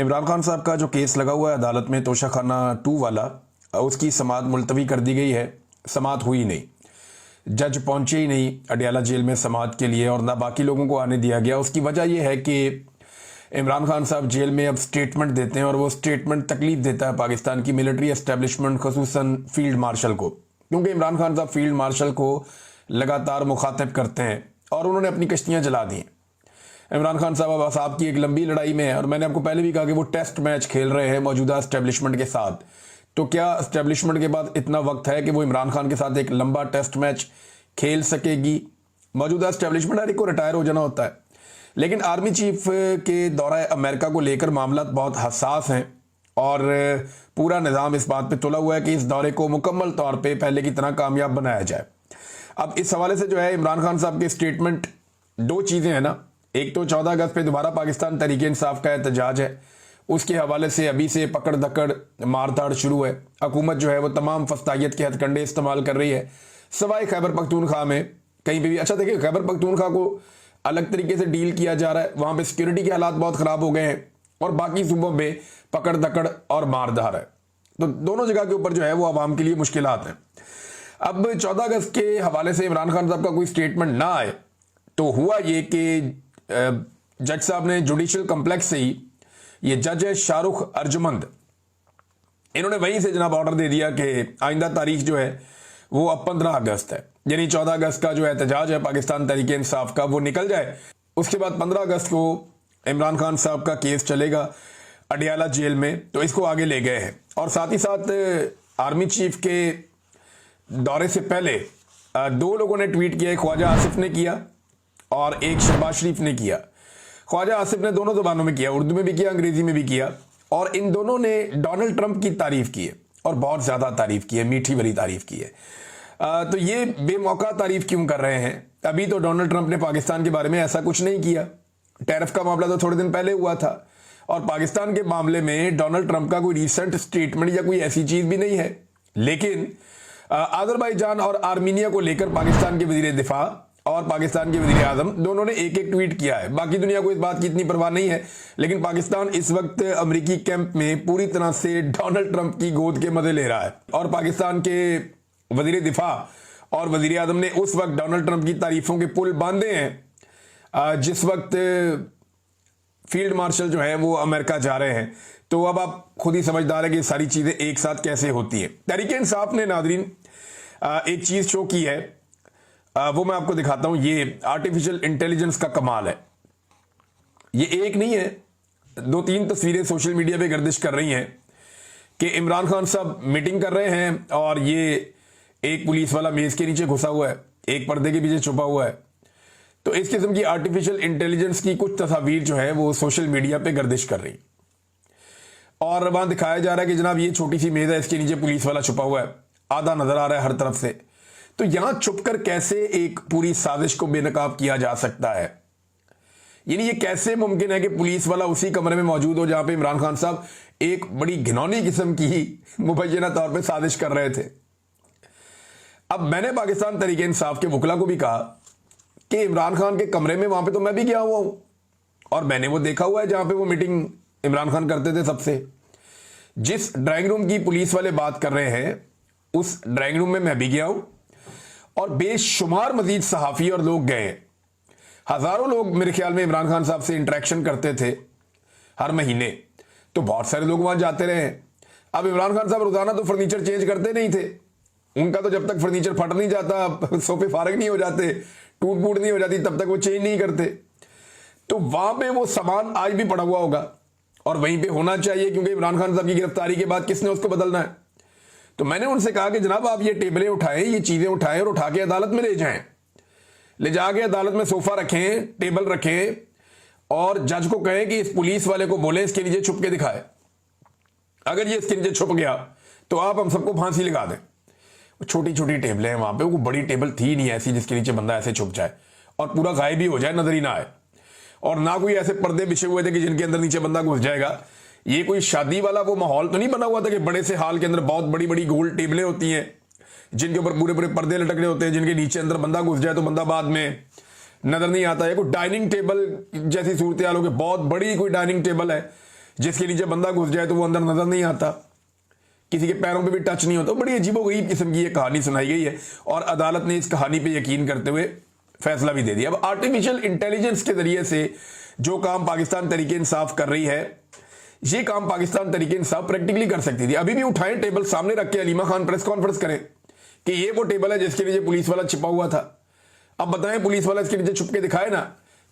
इमरान खान साहब का जो केस लगा हुआ है अदालत में तोशाखाना 2 वाला, उसकी समाअत मुलतवी कर दी गई है। समाअत हुई नहीं, जज पहुंचे ही नहीं अडयाला जेल में समाअत के लिए और ना बाकी लोगों को आने दिया गया। उसकी वजह यह है कि इमरान खान साहब जेल में अब स्टेटमेंट देते हैं और वो स्टेटमेंट तकलीफ देता है पाकिस्तान की मिलिट्री एस्टेब्लिशमेंट, खसूसन फील्ड मार्शल को, क्योंकि इमरान खान साहब फील्ड मार्शल को लगातार मुखातिब करते हैं और उन्होंने अपनी कश्तियाँ जला दी। इमरान खान साहब अब असाब की एक लंबी लड़ाई में है और मैंने आपको पहले भी कहा कि वो टेस्ट मैच खेल रहे हैं मौजूदा एस्टेब्लिशमेंट के साथ। तो क्या एस्टेब्लिशमेंट के बाद इतना वक्त है कि वो इमरान खान के साथ एक लंबा टेस्ट मैच खेल सकेगी? मौजूदा एस्टेब्लिशमेंट हर एक को रिटायर हो जाना होता है, लेकिन आर्मी चीफ के दौरा अमेरिका को लेकर मामला बहुत हसास हैं और पूरा निज़ाम इस बात पे तुला हुआ है कि इस दौरे को मुकम्मल तौर पे पहले की तरह कामयाब बनाया जाए। अब इस हवाले से जो है इमरान खान साहब के स्टेटमेंट, दो चीज़ें हैं ना, एक तो 14 अगस्त पे दोबारा पाकिस्तान तहरीक इंसाफ का एहतजाज है, उसके हवाले से अभी से पकड़ दकड़ मारधाड़ शुरू है। हुकूमत जो है वो तमाम फस्तायत के हथकंडे इस्तेमाल कर रही है, सवाए खैबर पख्तूनख्वा में कहीं पे भी। अच्छा देखिए, खैबर पख्तूनख्वा को अलग तरीके से डील किया जा रहा है, वहाँ पे सिक्योरिटी के हालात बहुत ख़राब हो गए हैं और बाकी सूबों में पकड़ दकड़ और मारधाड़ है। तो दोनों जगह के ऊपर जो है वो आवाम के लिए मुश्किलात हैं। अब 14 अगस्त के हवाले से इमरान खान साहब का कोई स्टेटमेंट ना आए तो हुआ ये कि जज साहब ने जुडिशल कम्प्लेक्स से ही, ये जज है शाहरुख अर्जुमंद, इन्होंने वहीं से जनाब ऑर्डर दे दिया कि आइंदा तारीख जो है वो अब 15 अगस्त है, यानी 14 अगस्त का जो एहतजाज है पाकिस्तान तहरीक इंसाफ का वो निकल जाए। उसके बाद 15 अगस्त को इमरान खान साहब का केस चलेगा अडयाला जेल में, तो इसको आगे ले गए हैं। और साथ ही साथ आर्मी चीफ के दौरे से पहले दो लोगों ने ट्वीट किया, ख्वाजा आसिफ ने किया और एक शहबाज शरीफ ने किया। ख्वाजा आसिफ ने दोनों ज़ुबानों में किया, उर्दू में भी किया, अंग्रेजी में भी किया, और इन दोनों ने डोनाल्ड ट्रंप की तारीफ की है और बहुत ज़्यादा तारीफ की है, मीठी भरी तारीफ की है। तो ये बेमौका तारीफ क्यों कर रहे हैं? अभी तो डोनाल्ड ट्रंप ने पाकिस्तान के बारे में ऐसा कुछ नहीं किया, टैरिफ का मामला तो थोड़े दिन पहले हुआ था और पाकिस्तान के मामले में डोनाल्ड ट्रंप का कोई रिसेंट स्टेटमेंट या कोई ऐसी चीज़ भी नहीं है। लेकिन अजरबैजान और आर्मीनिया को लेकर पाकिस्तान के वजीर दिफा और पाकिस्तान के वजीर आजम दोनों ने एक एक ट्वीट किया है। बाकी दुनिया को इस बात की इतनी परवाह नहीं है, लेकिन पाकिस्तान इस वक्त अमेरिकी कैंप में पूरी तरह से डोनाल्ड ट्रंप की गोद के मजे ले रहा है और पाकिस्तान के वजीर दिफा और वजीर आजम ने उस वक्त डोनाल्ड ट्रंप की तारीफों के पुल बांधे हैं जिस वक्त फील्ड मार्शल जो है वो अमेरिका जा रहे हैं। तो अब आप खुद ही समझदार है कि सारी चीज़ें एक साथ कैसे होती हैं। तहरीक इंसाफ ने नादरीन एक चीज़ शो की है, वो मैं आपको दिखाता हूं। ये आर्टिफिशियल इंटेलिजेंस का कमाल है। ये एक नहीं है, 2-3 तस्वीरें सोशल मीडिया पे गर्दिश कर रही हैं कि इमरान खान साहब मीटिंग कर रहे हैं और ये एक पुलिस वाला मेज के नीचे घुसा हुआ है, एक पर्दे के पीछे छुपा हुआ है। तो इस किस्म की आर्टिफिशियल इंटेलिजेंस की कुछ तस्वीर जो है वो सोशल मीडिया पे गर्दिश कर रही और वहां दिखाया जा रहा है कि जनाब ये छोटी सी मेज है, इसके नीचे पुलिस वाला छुपा हुआ है, आधा नजर आ रहा है हर तरफ से। तो यहां छुपकर कैसे एक पूरी साजिश को बेनकाब किया जा सकता है? यानी ये कैसे मुमकिन है कि पुलिस वाला उसी कमरे में मौजूद हो जहां पे इमरान खान साहब एक बड़ी घिनौनी किस्म की मुबैना तौर पे साजिश कर रहे थे। अब मैंने पाकिस्तान तहरीक इंसाफ के वकला को भी कहा कि इमरान खान के कमरे में वहां पे तो मैं भी गया हुआ हूं और मैंने वो देखा हुआ है जहां पे वो मीटिंग इमरान खान करते थे सबसे। जिस ड्राइंग रूम की पुलिस वाले बात कर रहे हैं उस ड्राइंग रूम में मैं भी गया हूं और बेशुमार मजीद सहाफ़ी और लोग गए। हज़ारों लोग मेरे ख्याल में इमरान खान साहब से इंटरेक्शन करते थे हर महीने, तो बहुत सारे लोग वहाँ जाते रहे। अब इमरान खान साहब रोज़ाना तो फर्नीचर चेंज करते नहीं थे, उनका तो जब तक फर्नीचर फट नहीं जाता, सोफे फारग नहीं हो जाते, टूट फूट नहीं हो जाती, तब तक वो चेंज नहीं करते। तो वहाँ पे वो सामान आज भी पड़ा हुआ होगा और वहीं पर होना चाहिए, क्योंकि इमरान खान साहब की गिरफ्तारी के बाद किसने उसको बदलना है। तो मैंने उनसे कहा कि जनाब आप ये टेबलें उठाएं, ये चीज़ें उठाएं और उठा के अदालत में ले जाएं, ले जाके अदालत में सोफ़ा रखें, टेबल रखें और जज को कहें कि इस पुलिस वाले को बोले इसके नीचे छुप के दिखाए। अगर ये इसके नीचे छुप गया तो आप हम सबको फांसी लगा दें। छोटी छोटी टेबलें हैं वहाँ पे, वो बड़ी टेबल थी नहीं ऐसी जिसके नीचे बंदा ऐसे छुप जाए और पूरा गायब भी हो जाए, नजर ही ना आए। और ना कोई ऐसे पर्दे बिछे हुए थे कि जिनके अंदर नीचे बंदा घुस जाएगा। ये कोई शादी वाला वो माहौल तो नहीं बना हुआ था कि बड़े से हाल के अंदर बहुत बड़ी बड़ी गोल टेबलें होती हैं जिनके ऊपर पूरे पूरे पर्दे लटकने होते हैं, जिनके नीचे अंदर बंदा घुस जाए तो बंदा बाद में नजर नहीं आता है। कोई डाइनिंग टेबल जैसी सूरत हाल हो कि बहुत बड़ी कोई डाइनिंग टेबल है जिसके नीचे बंदा घुस जाए तो वो अंदर नजर नहीं आता, किसी के पैरों पे भी टच नहीं होता। बड़ी अजीबोगरीब किस्म की ये कहानी सुनाई गई है और अदालत ने इस कहानी पे यकीन करते हुए फैसला भी दे दिया। अब आर्टिफिशियल इंटेलिजेंस के जरिए से जो काम पाकिस्तान तहरीक इंसाफ कर रही है, ये काम पाकिस्तान तहरीक इंसाफ प्रैक्टिकली कर सकती थी। अभी भी उठाएं टेबल सामने रख के अलीमा खान प्रेस कॉन्फ्रेंस करें कि ये वो टेबल है जिसके नीचे पुलिस वाला छिपा हुआ था। अब बताएं पुलिस वाला इसके नीचे छुप के दिखाए ना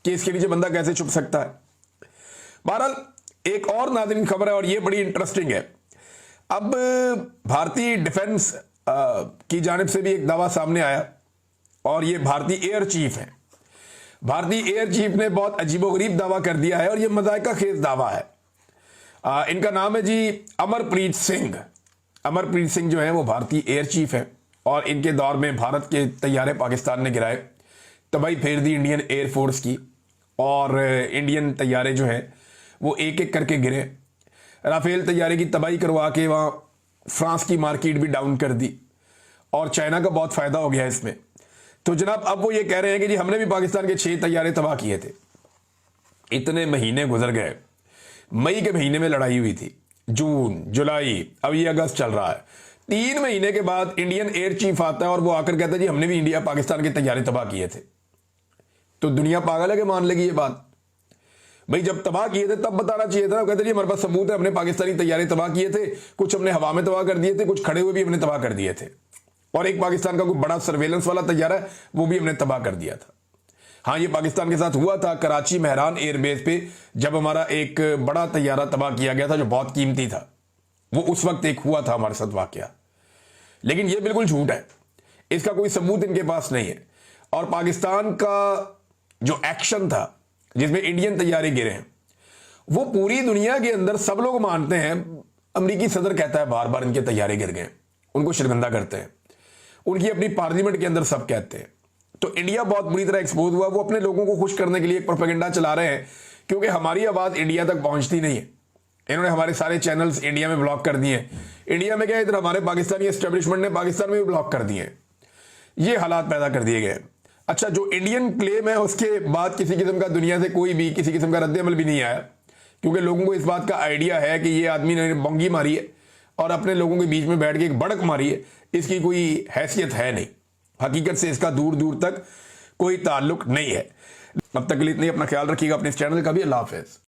कि इसके नीचे बंदा कैसे छुप सकता है। बहरहाल एक और नाज़रीन खबर है और ये बड़ी इंटरेस्टिंग है। अब भारतीय डिफेंस की जानिब से भी एक दावा सामने आया और ये भारतीय एयर चीफ है। भारतीय एयर चीफ ने बहुत अजीबोगरीब दावा कर दिया है और ये मजायका खेज दावा है। इनका नाम है जी अमरप्रीत सिंह। अमरप्रीत सिंह जो है वो भारतीय एयर चीफ है और इनके दौर में भारत के तैयारे पाकिस्तान ने गिराए, तबाही फेर दी इंडियन एयरफोर्स की और इंडियन तैयारे जो हैं वो एक एक करके गिरे। राफेल तैयारे की तबाही करवा के वहाँ फ्रांस की मार्केट भी डाउन कर दी और चाइना का बहुत फ़ायदा हो गया इसमें। तो जनाब अब वो ये कह रहे हैं कि जी हमने भी पाकिस्तान के 6 तैयारे तबाह किए थे। इतने महीने गुजर गए, मई के महीने में लड़ाई हुई थी, जून जुलाई, अब ये अगस्त चल रहा है। 3 महीने के बाद इंडियन एयर चीफ आता है और वो आकर कहता है जी हमने भी इंडिया पाकिस्तान के तैयारे तबाह किए थे। तो दुनिया पागल है कि मान लेगी ये बात? भाई जब तबाह किए थे तब बताना चाहिए था। कहते जी हमारे पास सबूत है, हमने पाकिस्तानी तैयारे तबाह किए थे, कुछ हमने हवा में तबाह कर दिए थे, कुछ खड़े हुए भी हमने तबाह कर दिए थे और एक पाकिस्तान का कोई बड़ा सर्वेलेंस वाला तैयारा है वो भी हमने तबाह कर दिया था। हाँ, ये पाकिस्तान के साथ हुआ था कराची मेहरान एयरबेस पे, जब हमारा एक बड़ा तैयारा तबाह किया गया था जो बहुत कीमती था। वो उस वक्त एक हुआ था हमारे साथ वाकया, लेकिन ये बिल्कुल झूठ है, इसका कोई सबूत इनके पास नहीं है। और पाकिस्तान का जो एक्शन था जिसमें इंडियन तैयारे गिरे हैं, वो पूरी दुनिया के अंदर सब लोग मानते हैं। अमेरिकी सदर कहता है बार बार इनके तैयारे गिर गए, उनको शर्मिंदा करते हैं, उनकी अपनी पार्लियामेंट के अंदर सब कहते हैं। तो इंडिया बहुत बुरी तरह एक्सपोज हुआ। वो अपने लोगों को खुश करने के लिए एक प्रोपेगेंडा चला रहे हैं क्योंकि हमारी आवाज़ इंडिया तक पहुंचती नहीं है। इन्होंने हमारे सारे चैनल्स इंडिया में ब्लॉक कर दिए हैं। इंडिया में क्या, इधर हमारे पाकिस्तानी एस्टेब्लिशमेंट ने पाकिस्तान में भी ब्लॉक कर दिए हैं। ये हालात पैदा कर दिए गए। अच्छा, जो इंडियन क्लेम है उसके बाद किसी किस्म का दुनिया से कोई भी किसी किस्म का रद्द-ए-अमल भी नहीं आया क्योंकि लोगों को इस बात का आइडिया है कि ये आदमी ने बंगी मारी है और अपने लोगों के बीच में बैठ के एक बड़क मारी है, इसकी कोई हैसियत है नहीं। हकीकत से इसका दूर दूर तक कोई ताल्लुक नहीं है। अब तक के लिए इतना ही। अपना ख्याल रखिएगा, अपने इस चैनल का भी। अल्लाह हाफिज़।